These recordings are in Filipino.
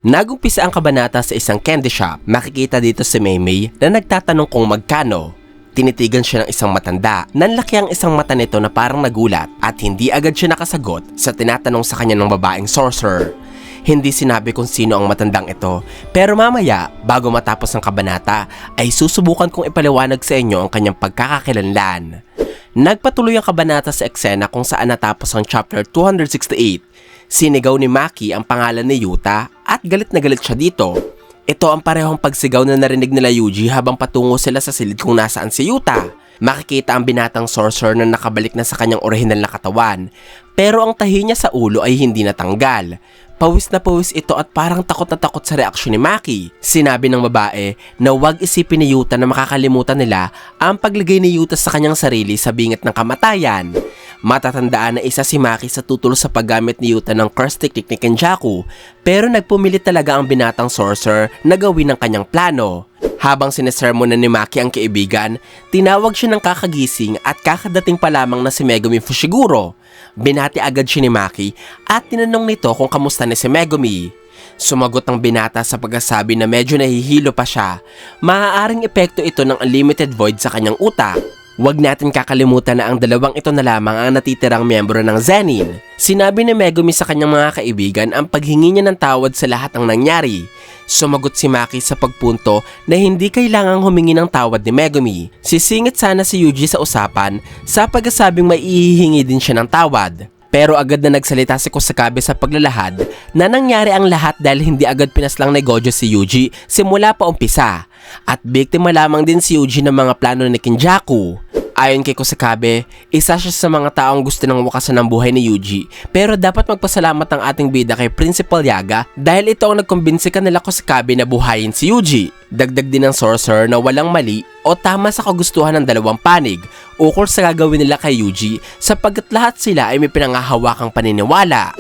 Nagumpisa ang kabanata sa isang candy shop. Makikita dito si Maymay na nagtatanong kung magkano. Tinitigan siya ng isang matanda. Nanlaki ang isang mata nito na parang nagulat at hindi agad siya nakasagot sa tinatanong sa kanya ng babaeng sorcerer. Hindi sinabi kung sino ang matandang ito, pero mamaya, bago matapos ang kabanata, ay susubukan kong ipaliwanag sa inyo ang kanyang pagkakakilanlan. Nagpatuloy ang kabanata sa eksena kung saan natapos ang chapter 268. Sinigaw ni Maki ang pangalan ni Yuta at galit na galit siya dito. Ito ang parehong pagsigaw na narinig nila Yuji habang patungo sila sa silid kung nasaan si Yuta. Makikita ang binatang sorcerer na nakabalik na sa kanyang orihinal na katawan, pero ang tahi niya sa ulo ay hindi natanggal. Pawis na pawis ito at parang takot na takot sa reaksyon ni Maki. Sinabi ng babae na huwag isipin ni Yuta na makakalimutan nila ang paglagay ni Yuta sa kanyang sarili sa bingit ng kamatayan. Matatandaan na isa si Maki sa tutol sa paggamit ni Yuta ng curse technique ni Kenjaku, pero nagpumilit talaga ang binatang sorcerer na gawin ang kanyang plano. Habang sinesermonan ni Maki ang kaibigan, tinawag siya ng kakagising at kakadating pa lamang na si Megumi Fushiguro. Binati agad siya ni Maki at tinanong nito kung kamusta ni si Megumi. Sumagot ang binata sa pagkasabi na medyo nahihilo pa siya. Maaaring epekto ito ng unlimited void sa kanyang utak. Huwag natin kakalimutan na ang dalawang ito na lamang ang natitirang miyembro ng Zenin. Sinabi ni Megumi sa kanyang mga kaibigan ang paghingi niya ng tawad sa lahat ng nangyari. Sumagot si Maki sa pagpunto na hindi kailangang humingi ng tawad ni Megumi. Sisingit sana si Yuji sa usapan sa pagkasabing may ihihingi din siya ng tawad. Pero agad na nagsalita si Kusakabe sa paglalahad na nangyari ang lahat dahil hindi agad pinaslang ni Gojo si Yuji simula pa umpisa. At biktima lamang din si Yuji ng mga plano ni Kenjaku. Ayon kay Kusakabe, isa siya sa mga taong gusto ng wakasan ng buhay ni Yuji, pero dapat magpasalamat ang ating bida kay Principal Yaga dahil ito ang nagkumbinsi kanila Kusakabe na buhayin si Yuji. Dagdag din ng sorcerer na walang mali o tama sa kagustuhan ng dalawang panig ukol sa gagawin nila kay Yuji sapagkat lahat sila ay may pinangahawakang paniniwala.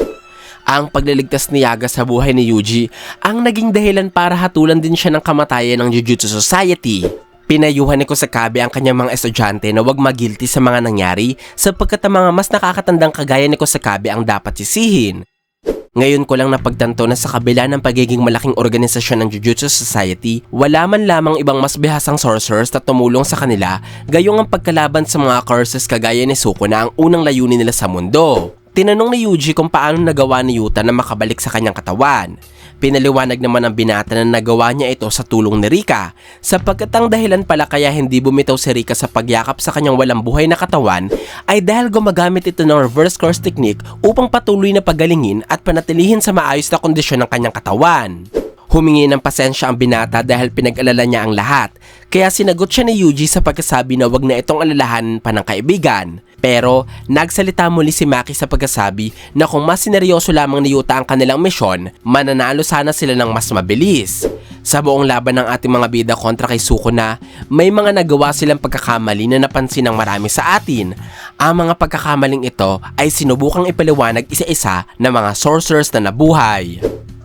Ang pagliligtas ni Yaga sa buhay ni Yuji ang naging dahilan para hatulan din siya ng kamatayan ng Jujutsu Society. Pinayuhan ni Kusakabe ang kanyang mga estudyante na huwag magilty sa mga nangyari sapagkat ang mga mas nakakatandang kagaya ni Kusakabe ang dapat sisihin. Ngayon ko lang napagtanto na sa kabila ng pagiging malaking organisasyon ng Jujutsu Society, wala man lamang ibang mas bihasang sorcerers na tumulong sa kanila gayong ang pagkalaban sa mga curses kagaya ni Suko na ang unang layunin nila sa mundo. Tinanong ni Yuji kung paano nagawa ni Yuta na makabalik sa kanyang katawan. Pinaliwanag naman ang binata na nagawa niya ito sa tulong ni Rika, sapagkat ang dahilan pala kaya hindi bumitaw si Rika sa pagyakap sa kanyang walang buhay na katawan ay dahil gumagamit ito ng reverse curse technique upang patuloy na pagalingin at panatilihin sa maayos na kondisyon ng kanyang katawan. Humingi ng pasensya ang binata dahil pinag-alala niya ang lahat, kaya sinagot siya ni Yuji sa pagkasabi na wag na itong alalahanin pa ng kaibigan. Pero nagsalita muli si Maki sa pagkasabi na kung mas sineryoso lamang ni Yuta ang kanilang misyon, mananalo sana sila ng mas mabilis. Sa buong laban ng ating mga bida kontra kay Sukuna, may mga nagawa silang pagkakamali na napansin ng marami sa atin. Ang mga pagkakamaling ito ay sinubukang ipaliwanag isa-isa ng mga sorcerers na nabuhay.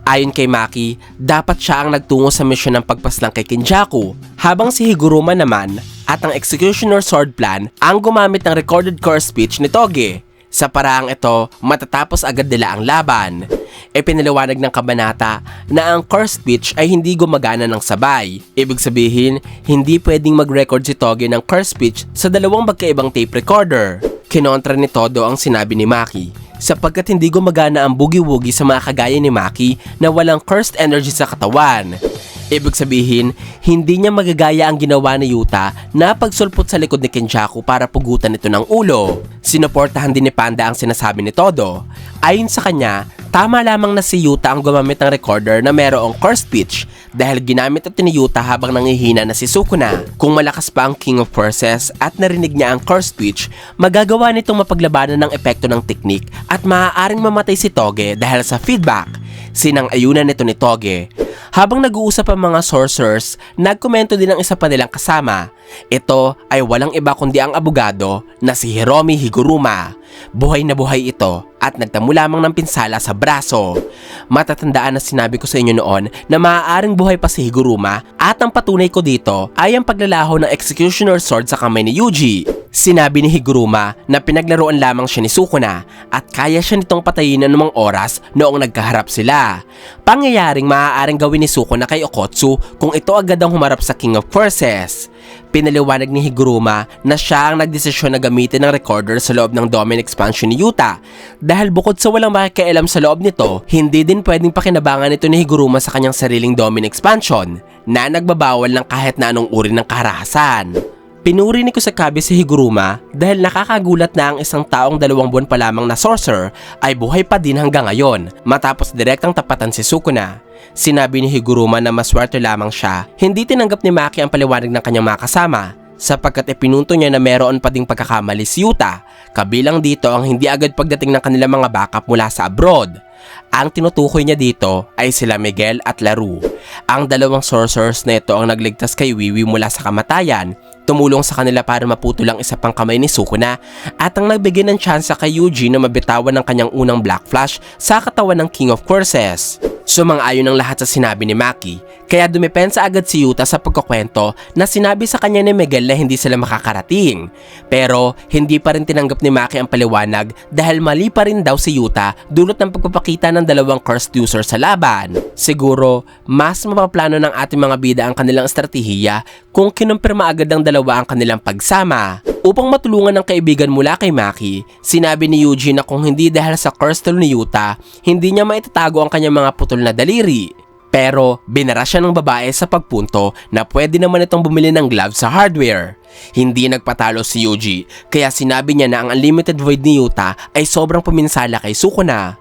Ayon kay Maki, dapat siya ang nagtungo sa misyon ng pagpaslang kay Kenjaku, habang si Higuruma naman at ang Executioner Sword Plan ang gumamit ng recorded curse speech ni Toge. Sa paraang ito, matatapos agad nila ang laban. Ipinaliwanag ng kabanata na ang curse speech ay hindi gumagana ng sabay. Ibig sabihin, hindi pwedeng mag-record si Toge ng curse speech sa dalawang magkaibang tape recorder. Kinontra ni Todo ang sinabi ni Maki, sapagkat hindi gumagana ang boogie-woogie sa mga kagaya ni Maki na walang cursed energy sa katawan. Ibig sabihin, hindi niya magagaya ang ginawa ni Yuta na pagsulpot sa likod ni Kenjaku para pugutan ito ng ulo. Sinuportahan din ni Panda ang sinasabi ni Todo. Ayon sa kanya, tama lamang na si Yuta ang gumamit ng recorder na merong curse speech dahil ginamit ito ni Yuta habang nangihina na si Sukuna. Kung malakas pa ang King of Curses at narinig niya ang curse speech, magagawa nitong mapaglabanan ng epekto ng teknik at maaaring mamatay si Toge dahil sa feedback. Sinang-ayunan nito ni Toge. Habang nag-uusap ang mga sorcerers, nagkomento din ang isa pa nilang kasama. Ito ay walang iba kundi ang abogado na si Hiromi Higuruma. Buhay na buhay ito at nagtamo lamang ng pinsala sa braso. Matatandaan na sinabi ko sa inyo noon na maaaring buhay pa si Higuruma at ang patunay ko dito ay ang paglalaho ng executioner sword sa kamay ni Yuji. Sinabi ni Higuruma na pinaglaruan lamang siya ni Sukuna at kaya siya nitong patayin ng anumang oras noong nagkaharap sila. Pangyayaring maaaring gawin ni Sukuna kay Okotsu kung ito agad ang humarap sa King of Curses. Pinaliwanag ni Higuruma na siya ang nagdesisyon na gamitin ng recorder sa loob ng domain expansion ni Yuta dahil bukod sa walang makikialam sa loob nito, hindi din pwedeng pakinabangan ito ni Higuruma sa kanyang sariling domain expansion na nagbabawal ng kahit na anong uri ng karahasan. Pinuri ni Kusakabe si Higuruma dahil nakakagulat na ang isang taong 2 buwan pa lamang na sorcerer ay buhay pa din hanggang ngayon matapos direktang tapatan si Sukuna. Sinabi ni Higuruma na maswerte lamang siya. Hindi tinanggap ni Maki ang paliwanag ng kanyang mga kasama sapagkat ipinunto niya na meron pa ding pagkakamali si Yuta, kabilang dito ang hindi agad pagdating ng kanilang mga backup mula sa abroad. Ang tinutukoy niya dito ay sila Miguel at Laru. Ang dalawang sorcerers na ito ang nagligtas kay Wiwi mula sa kamatayan, tumulong sa kanila para maputol ang isa pang kamay ni Sukuna at ang nagbigay ng tsansa kay Yuji na mabitawan ng kanyang unang Black Flash sa katawan ng King of Curses. Sumang-ayon ang lahat sa sinabi ni Maki, kaya dumepensa agad si Yuta sa pagkukwento na sinabi sa kanya ni Miguel na hindi sila makakarating. Pero hindi pa rin tinanggap ni Maki ang paliwanag dahil mali pa rin daw si Yuta dulot ng pagpapakita ng dalawang cursed user sa laban. Siguro, mas mapaplano ng ating mga bida ang kanilang estratehiya kung kinumpirma agad ng dalawa ang kanilang pagsama. Upang matulungan ng kaibigan mula kay Maki, sinabi ni Yuji na kung hindi dahil sa curse tool ni Yuta, hindi niya maitatago ang kanyang mga putol na daliri. Pero binara siya ng babae sa pagpunto na pwede naman itong bumili ng gloves sa hardware. Hindi nagpatalo si Yuji, kaya sinabi niya na ang unlimited void ni Yuta ay sobrang paminsala kay Sukuna.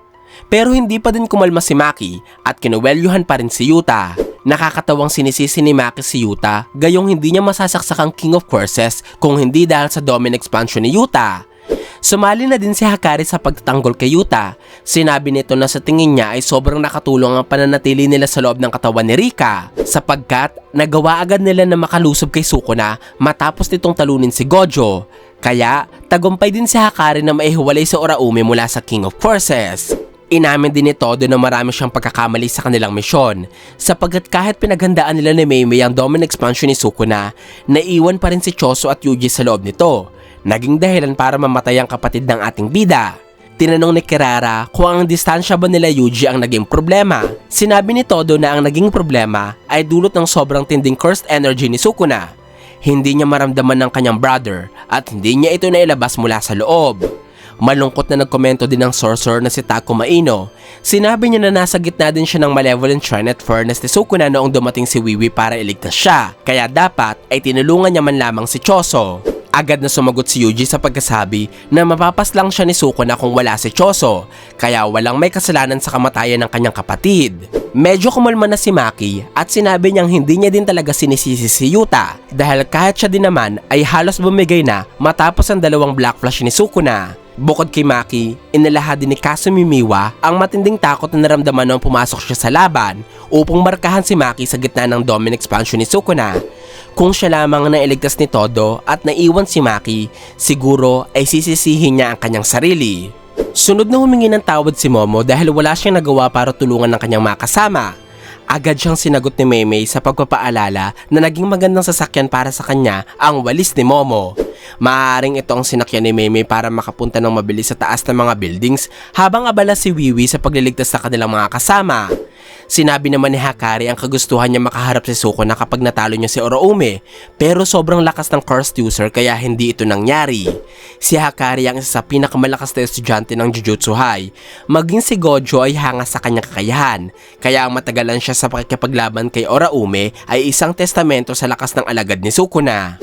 Pero hindi pa din kumalma si Maki at kinuwelyuhan pa rin si Yuta. Nakakatawang sinisisi ni Maki si Yuta gayong hindi niya masasaksak ang King of Curses kung hindi dahil sa domain expansion ni Yuta. Sumali na din si Hakari sa pagtatanggol kay Yuta. Sinabi nito na sa tingin niya ay sobrang nakatulong ang pananatili nila sa loob ng katawan ni Rika sapagkat nagawa agad nila na makalusob kay Sukuna matapos nitong talunin si Gojo. Kaya tagumpay din si Hakari na maihiwalay si Oraumi mula sa King of Curses. Inamin din ni Todo na marami siyang pagkakamali sa kanilang misyon sapagkat kahit pinaghandaan nila ni Meimei ang domain expansion ni Sukuna, naiwan pa rin si Choso at Yuji sa loob nito. Naging dahilan para mamatay ang kapatid ng ating bida. Tinanong ni Kirara kung ang distansya ba nila Yuji ang naging problema. Sinabi ni Todo na ang naging problema ay dulot ng sobrang tinding cursed energy ni Sukuna. Hindi niya maramdaman ng kanyang brother at hindi niya ito nailabas mula sa loob. Malungkot na nagkomento din ng sorcerer na si Takuma Ino. Sinabi niya na nasa gitna din siya ng malevolent shrine at furnace ni Sukuna noong dumating si Wiwi para iligtas siya. Kaya dapat ay tinulungan niya man lamang si Choso. Agad na sumagot si Yuji sa pagkasabi na mapapas lang siya ni Sukuna kung wala si Choso, kaya walang may kasalanan sa kamatayan ng kanyang kapatid. Medyo kumalma na si Maki at sinabi niyang hindi niya din talaga sinisisi si Yuta dahil kahit siya din naman ay halos bumigay na matapos ang dalawang Black Flash ni Sukuna. Bukod kay Maki, inilahad din ni Kasumi Miwa ang matinding takot na naramdaman noong pumasok siya sa laban upang markahan si Maki sa gitna ng domain expansion ni Sukuna. Kung siya lamang na iligtas ni Todo at naiwan si Maki, siguro ay sisisihin niya ang kanyang sarili. Sunod na humingi ng tawad si Momo dahil wala siyang nagawa para tulungan ng kanyang mga kasama. Agad siyang sinagot ni Meimei sa pagpapaalala na naging magandang sasakyan para sa kanya ang walis ni Momo. Maaaring ito ang sinakyan ni Meimei para makapunta ng mabilis sa taas ng mga buildings habang abala si Wiwi sa pagliligtas sa kanilang mga kasama. Sinabi naman ni Hakari ang kagustuhan niya makaharap si Sukuna kapag natalo niya si Oraumi, pero sobrang lakas ng cursed user kaya hindi ito nangyari. Si Hakari ang isa sa pinakamalakas na estudyante ng Jujutsu High, maging si Gojo ay hanga sa kanyang kakayahan, kaya ang matagalan siya sa pakikipaglaban kay Oraumi ay isang testamento sa lakas ng alagad ni Sukuna.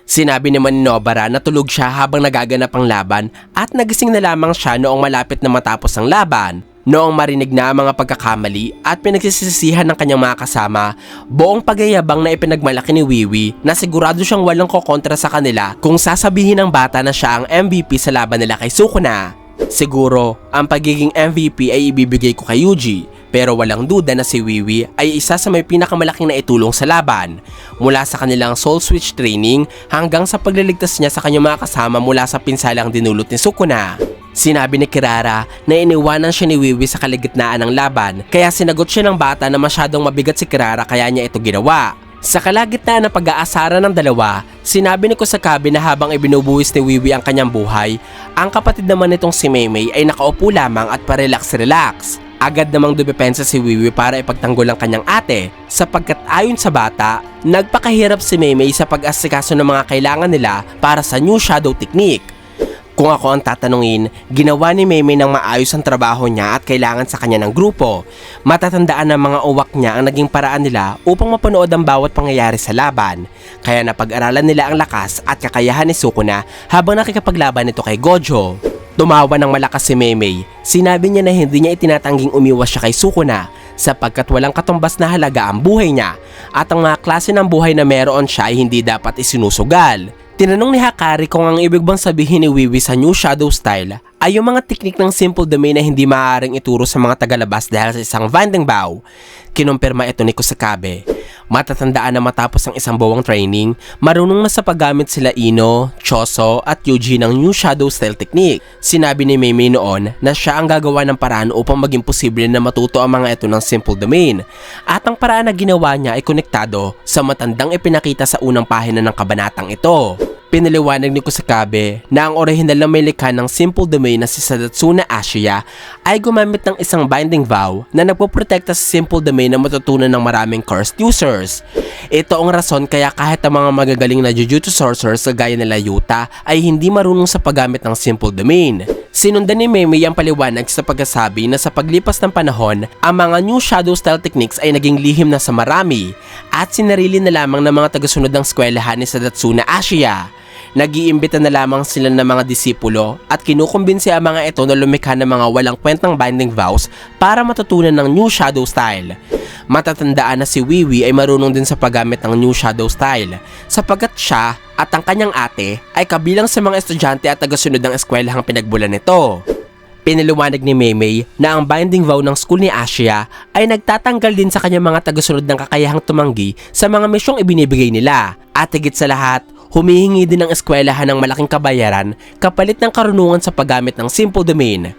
Sinabi naman ni Nobara na tulog siya habang nagaganap ang laban at nagising na lamang siya noong malapit na matapos ang laban. Noong marinig na ang mga pagkakamali at pinagsisisihan ng kanyang mga kasama, buong pagyayabang na ipinagmalaki ni Wiwi na sigurado siyang walang kokontra sa kanila kung sasabihin ng bata na siya ang MVP sa laban nila kay Sukuna. Siguro, ang pagiging MVP ay ibibigay ko kay Yuji, Pero walang duda na si Wiwi ay isa sa may pinakamalaking naitulong sa laban. Mula sa kanilang soul switch training hanggang sa pagliligtas niya sa kanyang mga kasama mula sa pinsalang dinulot ni Sukuna. Sinabi ni Kirara na iniwanan siya ni Wiwi sa kaligitnaan ng laban kaya sinagot siya ng bata na masyadong mabigat si Kirara kaya niya ito ginawa. Sa kalagitnaan ng pag-aasara ng dalawa, sinabi ni Kusakabe na habang ibinubuwis ni Wiwi ang kanyang buhay, ang kapatid naman nitong si Maymay ay nakaupo lamang at pa-relax-relax. Agad namang dumepensa si Wiwi para ipagtanggol ang kanyang ate sapagkat ayon sa bata, nagpakahirap si Maymay sa pag-asikaso ng mga kailangan nila para sa new shadow technique. Kung ako ang tatanungin, ginawa ni Maymay ng maayos ang trabaho niya at kailangan sa kanya ng grupo. Matatandaan ng mga uwak niya ang naging paraan nila upang mapanood ang bawat pangyayari sa laban. Kaya napag-aralan nila ang lakas at kakayahan ni Sukuna habang nakikipaglaban nito kay Gojo. Tumawa ng malakas si Maymay. Sinabi niya na hindi niya itinatangging umiwas siya kay Sukuna sapagkat walang katumbas na halaga ang buhay niya at ang mga klase ng buhay na meron siya ay hindi dapat isinusugal. Tinanong ni Hakari kung ang ibig bang sabihin ni Wiwi sa new shadow style ay yung mga teknik ng simple domain na hindi maaaring ituro sa mga tagalabas dahil sa isang Winding Bow. Kinumpirma ito ni Kusakabe. Matatandaan na matapos ang isang buwang training, marunong na sa paggamit sila Ino, Choso at Yuji ng new shadow style technique. Sinabi ni Maymay noon na siya ang gagawa ng paraan upang maging posible na matuto ang mga ito ng simple domain. At ang paraan na ginawa niya ay konektado sa matandang ipinakita sa unang pahina ng kabanatang ito. Pinaliwanag ni Kusakabe na ang orihinal na may likha ng simple domain na si Sadatsuna Ashiya ay gumamit ng isang binding vow na nagpoprotekta sa simple domain na matutunan ng maraming cursed users. Ito ang rason kaya kahit ang mga magagaling na Jujutsu sorcerers kagaya nila Yuta ay hindi marunong sa paggamit ng simple domain. Sinundan ni Maymay ang paliwanag sa pagkasabi na sa paglipas ng panahon, ang mga new shadow style techniques ay naging lihim na sa marami at sinarili na lamang ng mga tagasunod ng eskwelahan ni Sadatsuna Ashiya. Nag-iimbita na lamang sila ng mga disipulo at kinukumbinsi ang mga ito na lumikha ng mga walang kwentang binding vows para matutunan ng new shadow style. Matatandaan na si Wiwi ay marunong din sa paggamit ng new shadow style sapagkat siya at ang kanyang ate ay kabilang sa mga estudyante at tagasunod ng eskwelahang pinagbulan nito. Pinaliwanag ni Maymay na ang binding vow ng school ni Ashiya ay nagtatanggal din sa kanyang mga tagasunod ng kakayahang tumanggi sa mga misyong ibinibigay nila at higit sa lahat, humihingi din ng eskwelahan ng malaking kabayaran kapalit ng karunungan sa paggamit ng simple domain.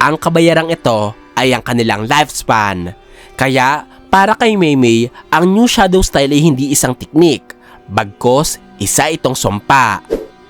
Ang kabayarang ito ay ang kanilang lifespan. Kaya, para kay Maymay, ang new shadow style ay hindi isang teknik. Bagkos, isa itong sumpa.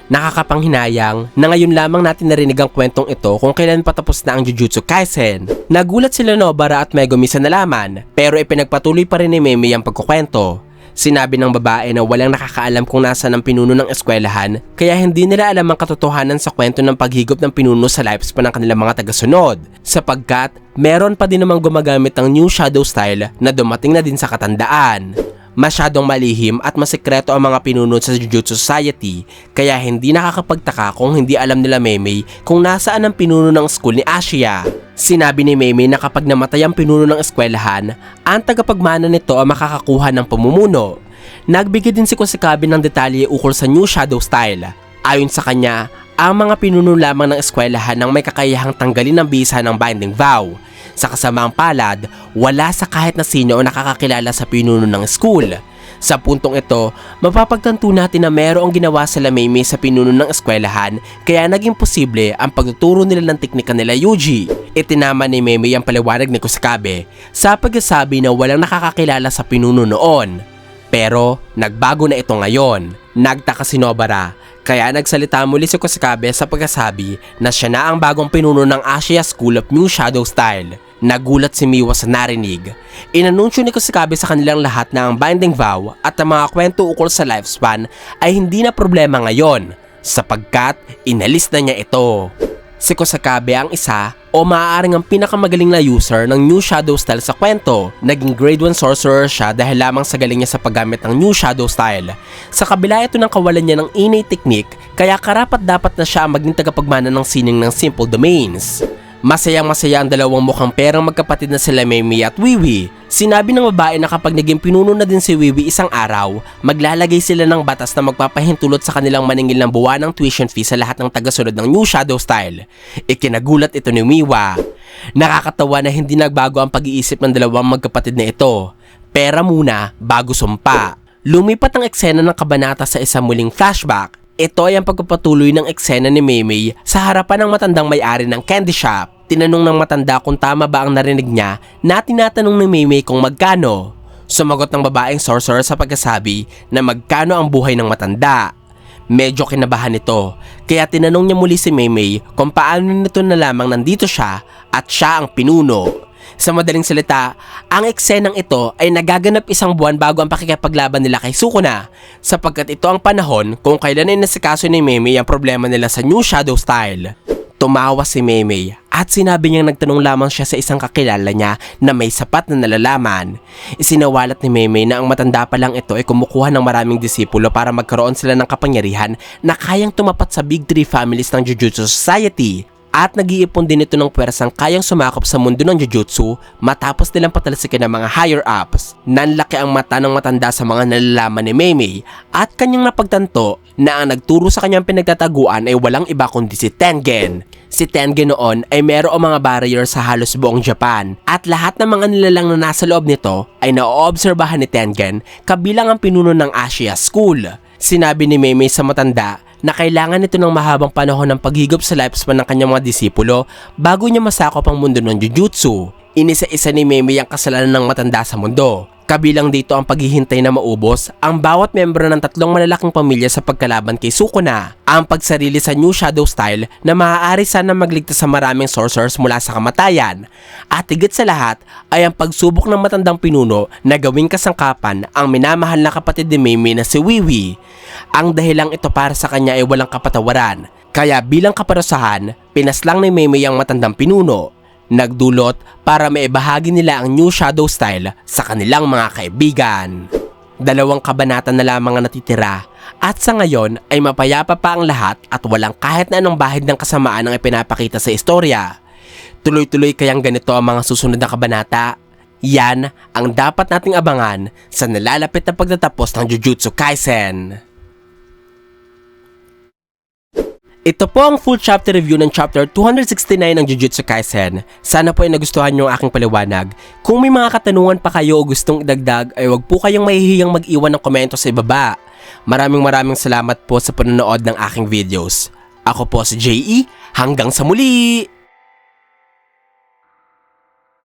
Nakakapanghinayang na ngayon lamang natin narinig ang kwentong ito kung kailan patapos na ang Jujutsu Kaisen. Nagulat sila Nobara at Megumi sa nalaman, pero ipinagpatuloy pa rin ni Maymay ang pagkukwento. Sinabi ng babae na walang nakakaalam kung nasaan ang pinuno ng eskwelahan kaya hindi nila alam ang katotohanan sa kwento ng paghigop ng pinuno sa lifespan ng kanilang mga tagasunod sapagkat meron pa din namang gumagamit ng new shadow style na dumating na din sa katandaan. Masyadong malihim at masikreto ang mga pinuno sa Jujutsu Society kaya hindi nakakapagtaka kung hindi alam nila Maymay kung nasaan ang pinuno ng school ni Ashiya. Sinabi ni Maymay na kapag namatay ang pinuno ng eskwelahan, ang tagapagmana nito ang makakakuha ng pamumuno. Nagbigay din si Kusakabe ng detalye ukol sa new shadow style. Ayon sa kanya, ang mga pinuno lamang ng eskwelahan ang may kakayahang tanggalin ang bisa ng binding vow. Sa kasamaang palad, wala sa kahit na sino ang nakakakilala sa pinuno ng school. Sa puntong ito, mapapagtanto natin na mayroong ginawa sila Maymay sa pinuno ng eskwelahan kaya naging posible ang pagtuturo nila ng teknika nila Yuji. Itinama ni Maymay ang paliwanag ni Kusakabe sa pagsasabi na walang nakakakilala sa pinuno noon. Pero nagbago na ito ngayon. Nagtaka si Nobara. Kaya nagsalita muli si Kusakabe sa pagkasabi na siya na ang bagong pinuno ng Ashiya School of New Shadow Style. Nagulat si Miwa sa narinig. Inanunsyo ni Kusakabe sa kanilang lahat na ang binding vow at ang mga kwento ukol sa lifespan ay hindi na problema ngayon sapagkat inalis na niya ito. Si Kusakabe ang isa o maaaring ang pinakamagaling na user ng New Shadow Style sa kwento. Naging grade 1 sorcerer siya dahil lamang sa galing niya sa paggamit ng New Shadow Style. Sa kabila ito ng kawalan niya ng innate technique, kaya karapat dapat na siya ang maging tagapagmana ng sining ng simple domains. Masayang-masaya ang dalawang mukhang perang magkapatid na sila Maymay at Wiwi. Sinabi ng babae na kapag naging pinuno na din si Wiwi isang araw, maglalagay sila ng batas na magpapahintulot sa kanilang maningil ng buwan ng tuition fee sa lahat ng tagasunod ng New Shadow Style. Ikinagulat ito ni Miwa. Nakakatawa na hindi nagbago ang pag-iisip ng dalawang magkapatid na ito. Pera muna bago sumpa. Lumipat ang eksena ng kabanata sa isang muling flashback. Ito ay ang pagpapatuloy ng eksena ni Maymay sa harapan ng matandang may-ari ng candy shop. Tinanong ng matanda kung tama ba ang narinig niya na tinatanong ni Maymay kung magkano. Sumagot ng babaeng sorcerer sa pagkasabi na magkano ang buhay ng matanda. Medyo kinabahan ito, kaya tinanong niya muli si Maymay kung paano nito na lamang nandito siya at siya ang pinuno. Sa madaling salita, ang eksenang ito ay nagaganap isang buwan bago ang pakikipaglaban nila kay Sukuna, sapagkat ito ang panahon kung kailan ay nasikaso ni Maymay ang problema nila sa New Shadow Style. Tumawa si Maymay at sinabi niyang nagtanong lamang siya sa isang kakilala niya na may sapat na nalalaman. Isinawalat ni Maymay na ang matanda pa lang ito ay kumukuha ng maraming disipulo para magkaroon sila ng kapangyarihan na kayang tumapat sa Big Three families ng Jujutsu Society. At nag-iipon din ito ng pwersang kayang sumakop sa mundo ng Jujutsu matapos nilang patalsikin ng mga higher-ups. Nanlaki ang mata ng matanda sa mga nalalaman ni Maymay at kanyang napagtanto na ang nagturo sa kanyang pinagtataguan ay walang iba kundi si Tengen. Si Tengen noon ay mayroong mga barrier sa halos buong Japan at lahat ng mga nilalang na nasa loob nito ay naoobserbahan ni Tengen kabilang ang pinuno ng Asia School. Sinabi ni Maymay sa matanda na kailangan nito ng mahabang panahon ng paghigop sa lifespan ng kanyang mga disipulo bago niya masakop ang mundo ng Jujutsu. Inisa-isa ni Maymay ang kasalanan ng matanda sa mundo. Kabilang dito ang paghihintay na maubos ang bawat membro ng tatlong malalaking pamilya sa pagkalaban kay Sukuna, ang pagsarili sa New Shadow Style na maaari sana magligtas sa maraming sorcerers mula sa kamatayan, at higit sa lahat ay ang pagsubok ng matandang pinuno na gawing kasangkapan ang minamahal na kapatid ni Maymay na si Wiwi. Ang dahilang ito para sa kanya ay walang kapatawaran, kaya bilang kaparusahan, pinaslang ni Maymay ang matandang pinuno. Nagdulot para maibahagi nila ang New Shadow Style sa kanilang mga kaibigan. 2 kabanata na lamang ang natitira at sa ngayon ay mapayapa pa ang lahat at walang kahit na anong bahid ng kasamaan ang ipinapakita sa istorya. Tuloy-tuloy kayang ganito ang mga susunod na kabanata? Yan ang dapat nating abangan sa nalalapit na pagtatapos ng Jujutsu Kaisen. Ito po ang full chapter review ng chapter 269 ng Jujutsu Kaisen. Sana po ay nagustuhan nyo ang aking paliwanag. Kung may mga katanungan pa kayo o gustong idagdag ay wag po kayong mahihiyang mag-iwan ng komento sa ibaba. Maraming salamat po sa panonood ng aking videos. Ako po si JE, hanggang sa muli!